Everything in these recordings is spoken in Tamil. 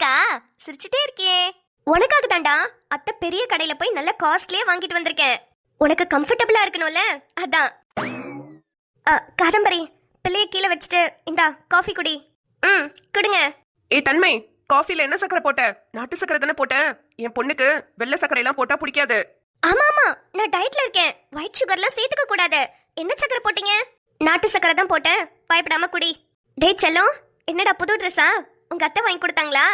சிரிக்கிறியா? சிரிச்சிட்டே இருக்கியே. உனக்காக தாண்டா அத்தை பெரிய கடையில போய் நல்ல காஸ்ட்லியா வாங்கிட்டு வந்திருக்கேன். உனக்கு கம்ஃபர்டபுளா இருக்கணும்ல, அதான். காதம்பரி, பிள்ளைய கீழே வச்சுட்டு இந்தா காஃபி குடி. குடுங்க. ஏ தன்மை, காஃபில என்ன சக்கரை போட்ட? நாட்டு சக்கரை தானே போட்ட? என் பொண்ணுக்கு வெள்ளை சக்கரை எல்லாம் போட்டா பிடிக்காது. ஆமா ஆமா, நான் டயட்ல இருக்கேன். ஒயிட் சுகர்லாம் சேர்த்துக்க கூடாது. என்ன சக்கரை போட்டீங்க? நாட்டு சக்கரை தான் போட்டேன். பயப்படாம குடி. டேய் செல்லம், என்னடா புது ட்ரெஸ்ஸா? உங்க அத்தை வாங்கி கொடுத்தாங்களா?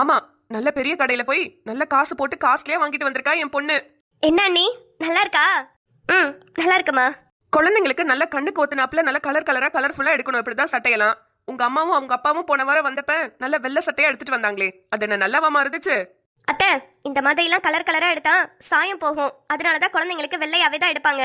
ஆமா, நல்ல பெரிய கடையில போய் நல்ல காசு போட்டு காஸ்ட்லியா வாங்கிட்டு வந்திருக்கா என் பொண்ணு. என்ன அண்ணி, நல்லா இருக்கா? நல்லா இருக்குமா. குழந்தைங்களுக்கு நல்ல கண்ணுக்கு ஒத்துனாப்புல நல்ல கலர்ஃபுல்லா எடுக்கணும். இப்படிதான் சட்டையெல்லாம். உங்க அம்மாவும் அவங்க அப்பாவும் போன வாரம் வந்தப்ப நல்ல வெள்ளை சட்டையா எடுத்துட்டு வந்தாங்களே, அது என்ன நல்லாவாமா இருந்துச்சு? அத்தை, இந்த மாதிரி எல்லாம் கலரா எடுத்தா சாயம் போகும். அதனாலதான் குழந்தைங்களுக்கு வெள்ளையாவே தான் எடுப்பாங்க.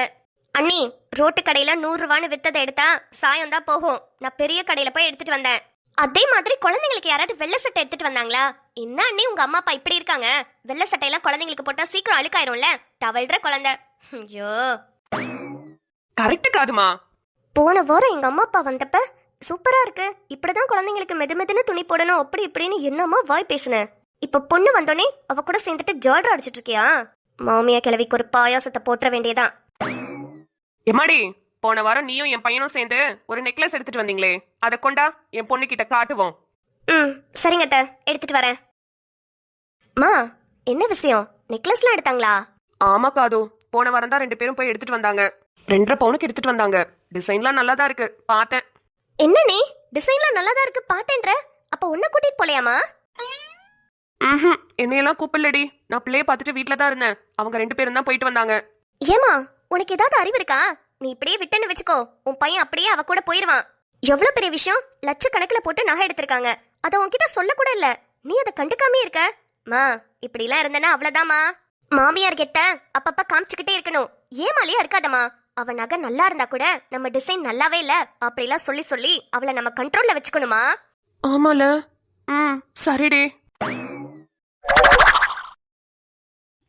அண்ணி, ரோட்டு கடையில 100 ரூபான்னு வித்ததை எடுத்தா சாயம் தான் போகும். நான் பெரிய கடையில போய் எடுத்துட்டு வந்தேன். அதே மாதிரி குழந்தைங்களுக்கு யாராவது வெள்ளை சட்டை எடுத்துட்டு வந்தாங்களா? என்ன அண்ணி, உங்க அம்மா அப்பா இப்படி இருக்காங்க? வெள்ளை சட்டையெல்லாம் குழந்தைங்களுக்கு போட்டா சீக்கிரம் அழுக்காயிரும்ல. தவழ்ற குழந்தை. ஐயோ, கரெக்ட் காதுமா. போன வாரம் எங்க அம்மா அப்பா வந்தப்ப சூப்பரா இருக்கு, இப்படிதான் குழந்தைங்களுக்கு மெதுன்னு துணி போடணும், அப்படி இப்படின்னு என்னமா வாய் பேசுனேன். இப்ப பொண்ணு வந்தோடனே அவ கூட சேர்ந்துட்டு ஜால்ரா அடிச்சிட்டு இருக்கியா? மாமியா கிழவிக்கு ஒரு பாயாசத்தை போற்ற வேண்டியதான். எம்மாடி, போன வாரம் நீயும் என் பையனும் சேர்ந்து ஒரு நெக்லஸ் எடுத்துட்டு வந்தீங்களே, அதை கொண்டா என் பொண்ணு கிட்ட காட்டுவோம். சரிங்க அத்தை, எடுத்துட்டு வரேன். மா, என்ன விஷயம்? நெக்லஸ்லாம் எடுத்தாங்களா? ஆமா காது, போன வாரம் தான் 2 பேரும் போய் எடுத்துட்டு வந்தாங்க. 2.5 பவுனுக்கு எடுத்துட்டு வந்தாங்க. டிசைன்லாம் நல்லா தான் இருக்கு, பார்த்தேன். என்ன நீ, டிசைன்லாம் நல்லா தான் இருக்கு பார்த்தேன்ற? அப்ப உன்னை கூட்டிட்டு போலையாமா? என்னையெல்லாம் கூப்பிடலடி. நான் பிள்ளைய பார்த்துட்டு வீட்டுல தான் இருந்தேன். அவங்க 2 பேரும் தான் போயிட்டு வந்தாங்க. ஏமா, உனக்கு ஏதாவது அறிவு இருக்கா? நீ இப்படியே விட்டேன்னு வச்சுக்கோ, உன் பையன் அப்படியே அவ கூட போயிருவான். எவ்வளவு பெரிய விஷயம், லட்சக்கணக்குல போட்டு நகை எடுத்திருக்காங்க. அத உன்கிட்ட சொல்ல கூட இல்ல, நீ அதை கண்டுக்காமே இருக்க. மா, இப்படி எல்லாம் இருந்தனா அவ்வளவுதாமா. மாமியார் கிட்ட அப்பப்ப காமிச்சுக்கிட்டே இருக்கணும். ஏமாலியா இருக்காதம்மா. அவ நகை நல்லா இருந்தா கூட நம்ம டிசைன் நல்லாவே இல்ல அப்படிலாம் சொல்லி அவளை நம்ம கண்ட்ரோல்ல வச்சுக்கணுமா? ஆமால. சரிடி.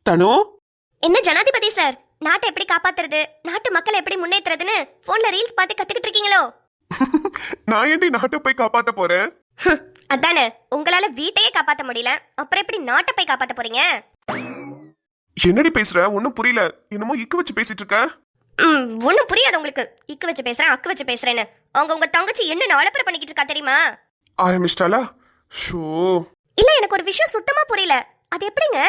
தனு, என்ன ஜனாதிபதி சார், நாட்டை எப்படி காப்பாத்துறது, நாட்டு மக்களை எப்படி முன்னேற்றுறதுன்னு போன்ல ரீல்ஸ் பார்த்து கத்துக்கிட்டு இருக்கீங்களோ? நான் ஏண்டி நாட்டை போய் காப்பாத்த போறேன்? அதானே, உங்களால வீட்டையே காப்பாத்த முடியல, அப்புறம் எப்படி நாட்டை போய் காப்பாத்த போறீங்க? என்னடி பேசுற? ஒன்னும் புரியல. என்னமோ இக்கு வச்சு பேசிட்டு இருக்க. ஒன்னும் புரியாது உங்களுக்கு. இக்கு வச்சு பேசுறேன், அக்கு வச்சு பேசுறேன்னு. உங்க தங்கச்சி என்ன நாளப்பற பண்ணிக்கிட்டு இருக்கா தெரியுமா? ஆரம்பிச்சிட்டாளா? ஷோ, இல்ல, எனக்கு ஒரு விஷயம் சுத்தமா புரியல. அது எப்படிங்க?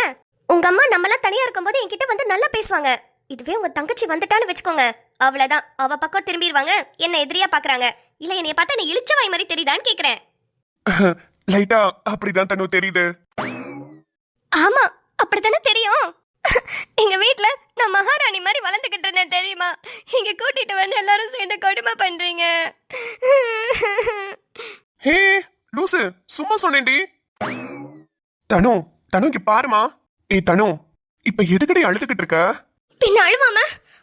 உங்க அம்மா நம்மளா தனியா இருக்கும்போது என்கிட்ட வந்து நல்லா பேசுவாங்க. இதுவே உங்க தங்கச்சி வந்துட்டான்னு வச்சுக்கோங்க, அவ்வளவுதான். அவ பக்கம் திரும்பிடுவாங்க, என்ன எதிரியா பாக்குறாங்க. இல்ல என்னைய பார்த்தா நீ இழிச்ச வாய் மாதிரி தெரியுதான்னு கேக்குறேன். லைட்டா அப்படிதான் தனு தெரியுது. ஆமா, அப்படித்தானே தெரியும். எங்க வீட்ல நான் மகாராணி மாதிரி வளர்ந்துகிட்டு இருந்தேன் தெரியுமா? இங்க கூட்டிட்டு வந்து எல்லாரும் சேர்ந்து கொடுமை பண்றீங்க. ஹே லூசு, சும்மா சொன்னேன்டி. தனு, இங்க பாருமா. ஏய் தனு, இப்ப எதுக்கடி அழுதுகிட்டு இருக்க? பின்ன அழுவாம?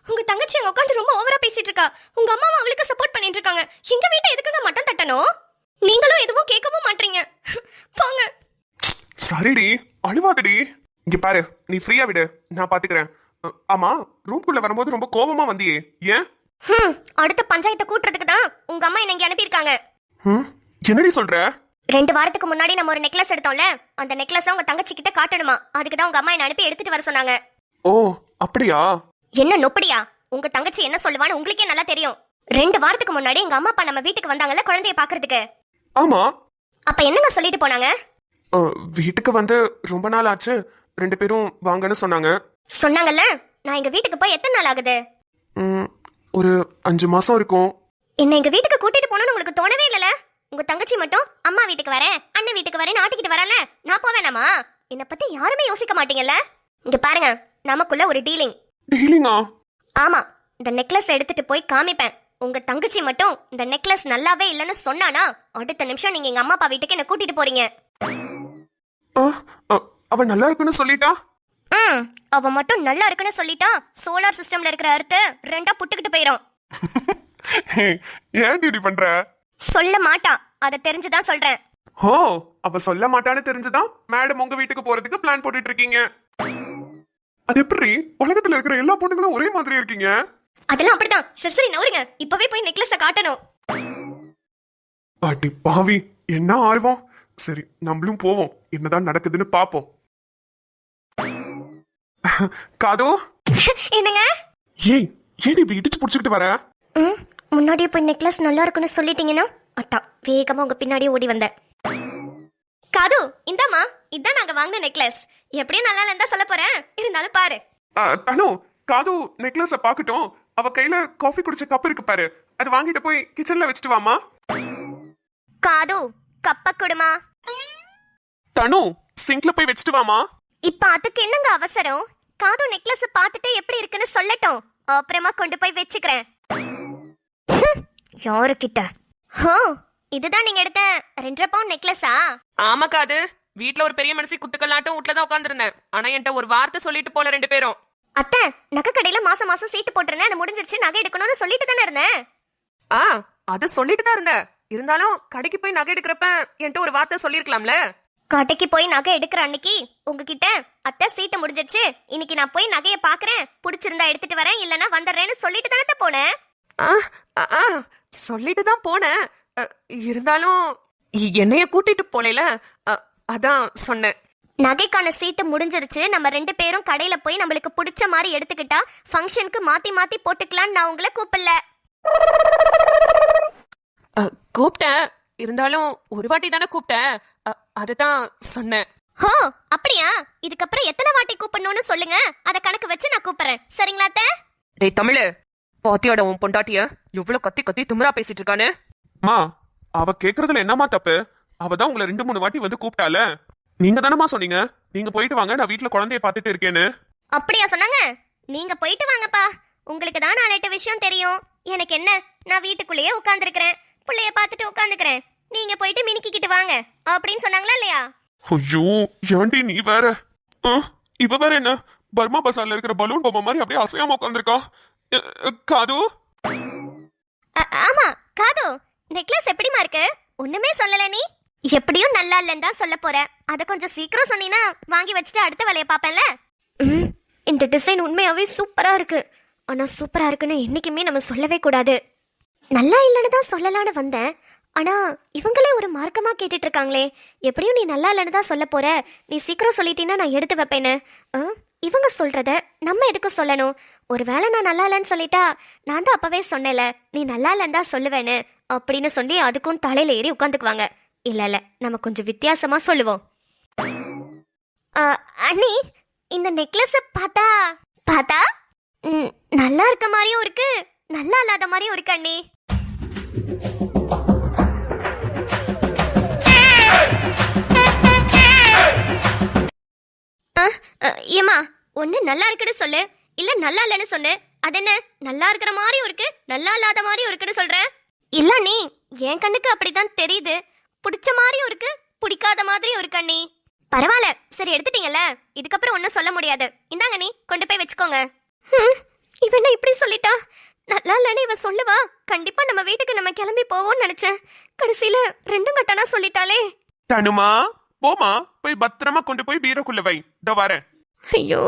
உங்க தங்கச்சி அங்க உட்காந்து ரொம்ப ஓவரா பேசிட்டு இருக்கா. உங்க அம்மாவும் அவளுக்கு சப்போர்ட் பண்ணிட்டு இருக்காங்க. எங்க வீட்டை எதுக்குங்க மட்டம் தட்டணும்? நீங்களும் எதுவும் கேட்கவும் மாட்டீங்க. போங்க. சரிடி, அழுவாதடி. இங்க பாரு, நீ ஃப்ரீயா விடு, நான் பாத்துக்கிறேன். ஆமா, ரூம்குள்ள வரும்போது ரொம்ப கோபமா வந்தியே, ஏன்? அடுத்த பஞ்சாயத்தை கூட்டுறதுக்கு தான் உங்க அம்மா என்ன இங்க அனுப்பியிருக்காங்க. என்னடி சொல்ற? 2 வாரத்துக்கு முன்னாடி நம்ம ஒரு நெக்லஸ் எடுத்தோம்ல, அந்த நெக்லஸ் உங்க தங்கச்சி கிட்ட காட்டணுமா. அதுக்கு தான் உங்க அம்மா என்ன அனுப்பி எடுத்துட்டு வர சொன்னாங்க. ஓ அப்படியா? என்ன நொப்படியா? உங்க தங்கச்சி என்ன சொல்லுவான்னு உங்களுக்கே நல்லா தெரியும். 2 வாரத்துக்கு முன்னாடி எங்க அம்மா அப்பா நம்ம வீட்டுக்கு வந்தாங்கல்ல குழந்தைய பாக்குறதுக்கு. ஆமா. அப்ப என்னங்க சொல்லிட்டு போனாங்க? வீட்டுக்கு வந்து ரொம்ப நாள் ஆச்சு, 2 பேரும் வாங்கன்னு சொன்னாங்கல்ல. நான் எங்க வீட்டுக்கு போய் எத்தனை நாள் ஆகுது? ஒரு 5 மாசம் இருக்கும். என்ன எங்க வீட்டுக்கு கூட்டிட்டு போகணும்னு உங்களுக்கு தோணவே இல்லல? உங்க தங்கச்சி மட்டும் அம்மா வீட்டுக்கு வரேன், அண்ணன் வீட்டுக்கு வரேன், ஆட்டிக்கிட்டு வரல. நான் போவேனாமா? என்ன பத்தி யாருமே யோசிக்க மாட்டீங்கல்ல? இங்க பாருங்க, நமக்குள்ள ஒரு டீலிங். டீலிங்கா? ஆமா, இந்த நெக்லஸ் எடுத்துட்டு போய் காமிப்பேன். உங்க தங்கச்சி மட்டும் இந்த நெக்லஸ் நல்லாவே இல்லைன்னு சொன்னானா அடுத்த நிமிஷம் நீங்க எங்க அம்மா அப்பா வீட்டுக்கு என்ன கூட்டிட்டு போறீங்க. அவ நல்லா இருக்குன்னு சொல்லிட்டா? அவ மட்டும் நல்லா இருக்குன்னு சொல்லிட்டா சோலார் சிஸ்டம்ல இருக்கிற அர்த்த 2 புட்டுக்கிட்டு போயிரும். ஏன் இப்படி பண்ற? சொல்ல மாட்டா, அத தெரிஞ்சுதான் சொல்றேன். ஓ, அவ சொல்ல மாட்டான்னு தெரிஞ்சுதான் மேடம் உங்க வீட்டுக்கு போறதுக்கு பிளான் போட்டுட்டு இருக்கீங்க. அது எப்படி உலகத்துல இருக்கிற எல்லா பொண்ணுங்களும் ஒரே மாதிரி இருக்கீங்க? அதெல்லாம் அப்படிதான். சரி நவருங்க, இப்பவே போய் நெக்லஸ காட்டணும். பாட்டி பாவி, என்ன ஆர்வம். சரி நம்மளும் போவோம், என்னதான் நடக்குதுன்னு பாப்போம். காது, என்னங்க? ஏய் ஏடி இப்படி இடிச்சு புடிச்சுக்கிட்டு வர? முன்னாடியே போய் நெக்லஸ் நல்லா இருக்குன்னு சொல்லிட்டீங்கன்னா அதான் வேகமா உங்க பின்னாடியே ஓடி வந்தேன். காது, இந்தாமா, இதான் நாங்க வாங்கின நெக்லஸ். எப்படியும் நல்லா இல்லைன்னு தான் சொல்ல போறேன், இருந்தாலும் பாரு. தனு, காது நெக்லஸ பாக்கட்டும். அவ கையில காஃபி குடிச்ச கப் இருக்கு பாரு, அது வாங்கிட்டு போய் கிச்சன்ல வச்சுட்டு வாமா. காது, கப்ப குடுமா. தனு, சிங்க்ல போய் வச்சுட்டு வாமா. இப்ப அதுக்கு என்னங்க அவசரம்? காது நெக்லஸ் பார்த்துட்டு எப்படி இருக்குன்னு சொல்லட்டும், அப்புறமா கொண்டு போய் வச்சுக்கிறேன். யாரு கிட்ட? ஹோ, இதுதான் நீங்க எடுத்த 2.5 பவுன் நெக்லஸா? ஆமா காது, வீட்ல ஒரு பெரிய மனுஷி குத்துக்கல்லாட்டும் வீட்ல தான் உட்காந்துருந்தேன். ஆனா என்கிட்ட ஒரு வார்த்தை சொல்லிட்டு போல 2 பேரும். அத்தை, நகை கடையில மாசம் மாசம் சீட்டு போட்டுருந்தேன், அது முடிஞ்சிருச்சு, நகை எடுக்கணும்னு சொல்லிட்டு தானே இருந்தேன். அது சொல்லிட்டு தான் இருந்தேன். இருந்தாலும் கடைக்கு போய் நகை எடுக்கிறப்ப என்கிட்ட ஒரு வார்த்தை சொல்லிருக்கலாம்ல. கடைக்கு போய் நகை எடுக்கிற அன்னைக்கு உங்ககிட்ட அத்தை சீட்டு முடிஞ்சிருச்சு, இன்னைக்கு நான் போய் நகையை பாக்குறேன், பிடிச்சிருந்தா எடுத்துட்டு வரேன், இல்லனா வந்துடுறேன்னு சொல்லிட்டு தானே போனேன். சொல்லிட்டு தான் போனேன். இருந்தாலும் என்னைய கூட்டிட்டு போல, அதான் சொன்னேன். நகைக்கான சீட்டு முடிஞ்சிருச்சு, நம்ம 2 பேரும் கடையில போய் நம்மளுக்கு பிடிச்ச மாதிரி எடுத்துக்கிட்டா ஃபங்க்ஷனுக்கு மாத்தி மாத்தி போட்டுக்கலாம்னு நான் உங்களை கூப்பிடல. கூப்பிட்டேன், இருந்தாலும் ஒரு வாட்டி தானே கூப்பிட்டேன், அதுதான் சொன்னேன். ஹோ, அப்படியா? இதுக்கப்புறம் எத்தனை வாட்டி கூப்பிடணும்னு சொல்லுங்க, அத கணக்கு வச்சு நான் கூப்பிடுறேன், சரிங்களா அத்தை? டேய் தமிழு, பாத்தியாட உன் பொண்டாட்டிய எவ்வளவு கத்தி கத்தி திமிரா பேசிட்டு இருக்கானு. மா, அவ கேக்குறதுல என்னமா தப்பு? அவ தான் உங்களை 2-3 வாட்டி வந்து கூப்பிட்டால. நீங்க தானமா சொன்னீங்க நீங்க போயிட்டு வாங்க, நான் வீட்டுல குழந்தைய பாத்துட்டு இருக்கேன்னு. அப்படியா சொன்னாங்க? நீங்க போயிட்டு வாங்கப்பா, உங்களுக்கு தான் 4-8 விஷயம் தெரியும். எனக்கு என்ன, நான் வீட்டுக்குள்ளேயே உட்கார்ந்துருக்கிறேன், பிள்ளைய பார்த்துட்டு உட்காந்துக்கிறேன், நீங்க போயிட்டு மினிக்கிட்டு வாங்க அப்படின்னு சொன்னாங்களா இல்லையா? ஐயோ ஏண்டி நீ வேற. இவ வேற என்ன பர்மா பசார்ல இருக்கிற பலூன் பொம்மை மாதிரி அப்படியே அசையாம உட்காந்துருக்கா. காது, ஆமா காது, நெக்லஸ் எப்படிமா இருக்கு? ஒண்ணுமே சொல்லல நீ. எப்படியும் நல்லா இல்லன்னு தான் சொல்ல போற, அத கொஞ்சம் சீக்கிரம் சொன்னீனா வாங்கி வச்சுட்டு அடுத்த வேலையை பாப்பேன்ல. இந்த டிசைன் உண்மையாவே சூப்பரா இருக்கு, ஆனா சூப்பரா இருக்குன்னு என்னைக்குமே நம்ம சொல்லவே கூடாது. நல்லா இல்லைன்னு தான் சொல்லலான்னு வந்தேன், ஆனா இவங்களே ஒரு மார்க்கமா கேட்டுட்டு இருக்காங்களே, எப்படியும் நீ நல்லா இல்லைன்னு தான் சொல்ல போற, நீ சீக்கிரம் சொல்லிட்டீன்னா நான் எடுத்து வைப்பேன்னு. இவங்க சொல்றத நம்ம எதுக்கு சொல்லணும்? ஒருவேளை நான் நல்லா இல்லைன்னு சொல்லிட்டா நான் தான் அப்பவே சொன்னேல நீ நல்லா இல்லைன்னு தான் சொல்லுவேன்னு அப்படின்னு சொல்லி அதுக்கும் தலையில ஏறி உட்காந்துக்குவாங்க. இல்ல நம்ம கொஞ்சம் வித்தியாசமா சொல்லுவோம். அண்ணி, இந்த நெக்லஸ் பார்த்தா பார்த்தா நல்லா இருக்க மாதிரியும் இருக்கு, நல்லா இல்லாத மாதிரியும் இருக்கு அண்ணி. ஏமா, ஒண்ணு நல்லா இருக்குன்னு சொல்லு, இல்ல நல்லா இல்லன்னு சொல்லு. அது என்ன, நல்லா இருக்கிற மாதிரியும் இருக்கு நல்லா இல்லாத மாதிரியும் இருக்குன்னு சொல்ற? இல்ல நீ, என் கண்ணுக்கு அப்படிதான் தெரியுது, பிடிச்ச மாதிரியும் இருக்கு பிடிக்காத மாதிரியும் இருக்கு அண்ணி. பரவாயில்ல, சரி எடுத்துட்டீங்கல்ல, இதுக்கப்புறம் ஒன்னும் சொல்ல முடியாது. இந்தாங்க நீ, கொண்டு போய் வச்சுக்கோங்க. இவ என்ன இப்படி சொல்லிட்டா? நல்லா இல்லன்னு இவ சொல்லுவா, கண்டிப்பா நம்ம வீட்டுக்கு நம்ம கிளம்பி போவோம்னு நினைச்சேன், கடைசியில 2 கட்டனா சொல்லிட்டாலே. தனுமா, போமா, போய் பத்திரமா கொண்டு போய் பீரோக்குள்ள வை, இதோ வரேன். ஐயோ,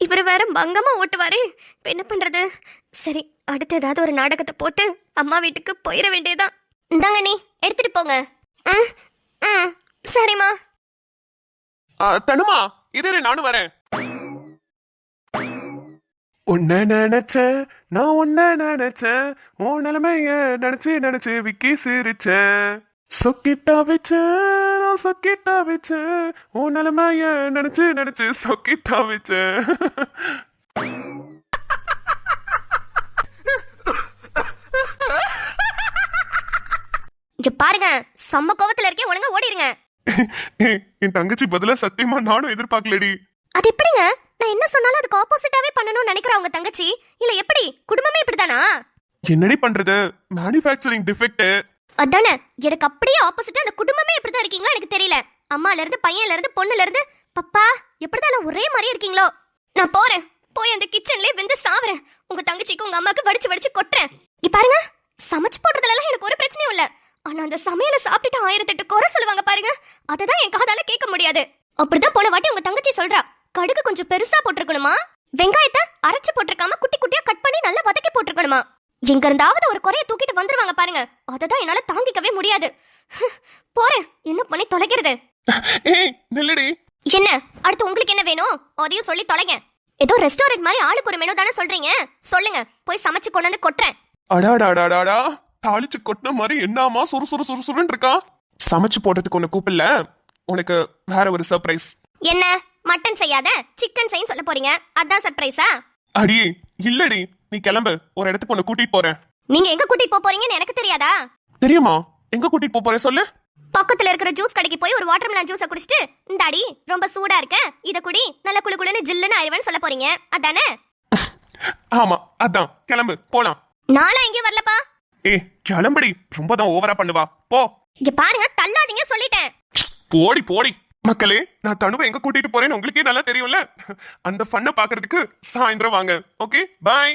இவர் வேற பங்கமா ஓட்டுவாரு, இப்ப என்ன பண்றது? சரி, அடுத்து ஏதாவது ஒரு நாடகத்தை போட்டு அம்மா வீட்டுக்கு போயிட வேண்டியதான். இந்தாங்க நீ, எடுத்துட்டு போங்க. சரிம்மா. தனுமா, இரு நானும் வரேன். உன்ன நினைச்சேன், நான் உன்ன நினைச்சேன், உன் நிலைமைய நினைச்சு நினைச்சு விக்கி சிரிச்சேன். சொக்கிட்டா வச்சேன், நான் சொக்கிட்டா வச்சேன், உன் நிலைமைய நினைச்சு நினைச்சு சொக்கிட்டா வச்சேன். இங்க பாருங்க, செம்ம கோவத்துல இருக்கேன், ஒழுங்கா ஓடிடுங்க. என் தங்கச்சி பதிலா சத்தியமா நானும் எதிர்பார்க்கலடி. அது எப்படிங்க? நான் என்ன சொன்னாலும் அதுக்கு ஆப்போசிட்டாவே பண்ணணும்னு நினைக்கிறா உங்க தங்கச்சி, இல்ல எப்படி? குடும்பமே இப்படிதானா? என்னடி பண்றது, மேனுஃபேக்சரிங் டிஃபெக்ட். அதானே, எனக்கு அப்படியே ஆப்போசிட்டா அந்த குடும்பமே இப்படிதான் இருக்கீங்களா எனக்கு தெரியல. அம்மால இருந்து பையன்ல இருந்து பொண்ணுல இருந்து பப்பா எப்படிதான் ஒரே மாதிரி இருக்கீங்களோ. நான் போறேன், போய் அந்த கிச்சன்லயே வெந்து சாவறேன், உங்க தங்கச்சிக்கு உங்க அம்மாக்கு வடிச்சு வடிச்சு கொட்டுறேன். இங்க பாருங்க, சமைச்சு போடுறதுல எல்லாம் எனக்கு ஒரு பிரச்சனையும் இல்ல, ஆனா அந்த சமையல சாப்பிட்டுட்டு 1008 குறை சொல்லுவாங்க பாருங்க, அததான் என் காதால கேட்க முடியாது. அப்படிதான் போன வாட்டி உங்க தங்கச்சி சொல்றா, கடுகு கொஞ்சம் பெருசா போட்டிருக்கணுமா, வெங்காயத்தை அரைச்சு போட்டிருக்காம குட்டி குட்டியா கட் பண்ணி நல்லா வதக்கி போட்டிருக்கணுமா. எங்க இருந்தாவது ஒரு குறைய தூக்கிட்டு வந்துருவாங்க பாருங்க, அததான் என்னால தாங்கிக்கவே முடியாது. போறேன், என்ன பண்ணி தொலைக்கிறது? ஏய் நில்லுடி. என்ன அடுத்து உங்களுக்கு என்ன வேணும் அதையும் சொல்லி தொலைங்க. ஏதோ ரெஸ்டாரண்ட் மாதிரி ஆளுக்கு ஒரு மெனு தானே சொல்றீங்க, சொல்லுங்க, போய் சமைச்சு கொண்டு வந்து கொட்டுறேன். அடாடாடாடாடா, தாளிச்சு கொட்டின மாதிரி என்னாமா சுறுசுறுன்னு இருக்கா. சமைச்சு போடுறதுக்கு உன்னை கூப்பிடல, உனக்கு வேற ஒரு சர்ப்ரைஸ். என்ன மட்டன் செய்யாத சிக்கன் செய்யன்னு சொல்ல போறீங்க, அதான் சர்ப்ரைஸா? அடியே இல்லடி, நீ கிளம்பு, ஒரு இடத்துக்கு உன்னை கூட்டிட்டு போறேன். நீங்க எங்க கூட்டிட்டு போப் போறீங்கன்னு எனக்கு தெரியாதா? தெரியுமா, எங்க கூட்டிட்டு போறேன் சொல்லு. பக்கத்துல இருக்கிற ஜூஸ் கடைக்கு போய் ஒரு வாட்டர்மெலன் ஜூஸ குடிச்சிட்டு, இந்தாடி ரொம்ப சூடா இருக்க, இத குடி, நல்ல குளு குளுன்னு ஜில்லுன்னு ஆயிடுவேன்னு சொல்ல போறீங்க, அதானே? ஆமா அதான், கிளம்பு போலாம். நாளா எங்கேயும் வரலப்பா. ஏய் கிளம்புடி, ரொம்ப தான் ஓவரா பண்ணுவா, போ. இங்க பாருங்க, தள்ளாதீங்க சொல்லிட்டேன். போடி போடி. மக்களே, நான் தனுவை எங்க கூட்டிட்டு போறேன்னு உங்களுக்கே நல்லா தெரியும்ல. அந்த ஃபன்னை பாக்குறதுக்கு சாயந்தரம் வாங்க. Okay bye.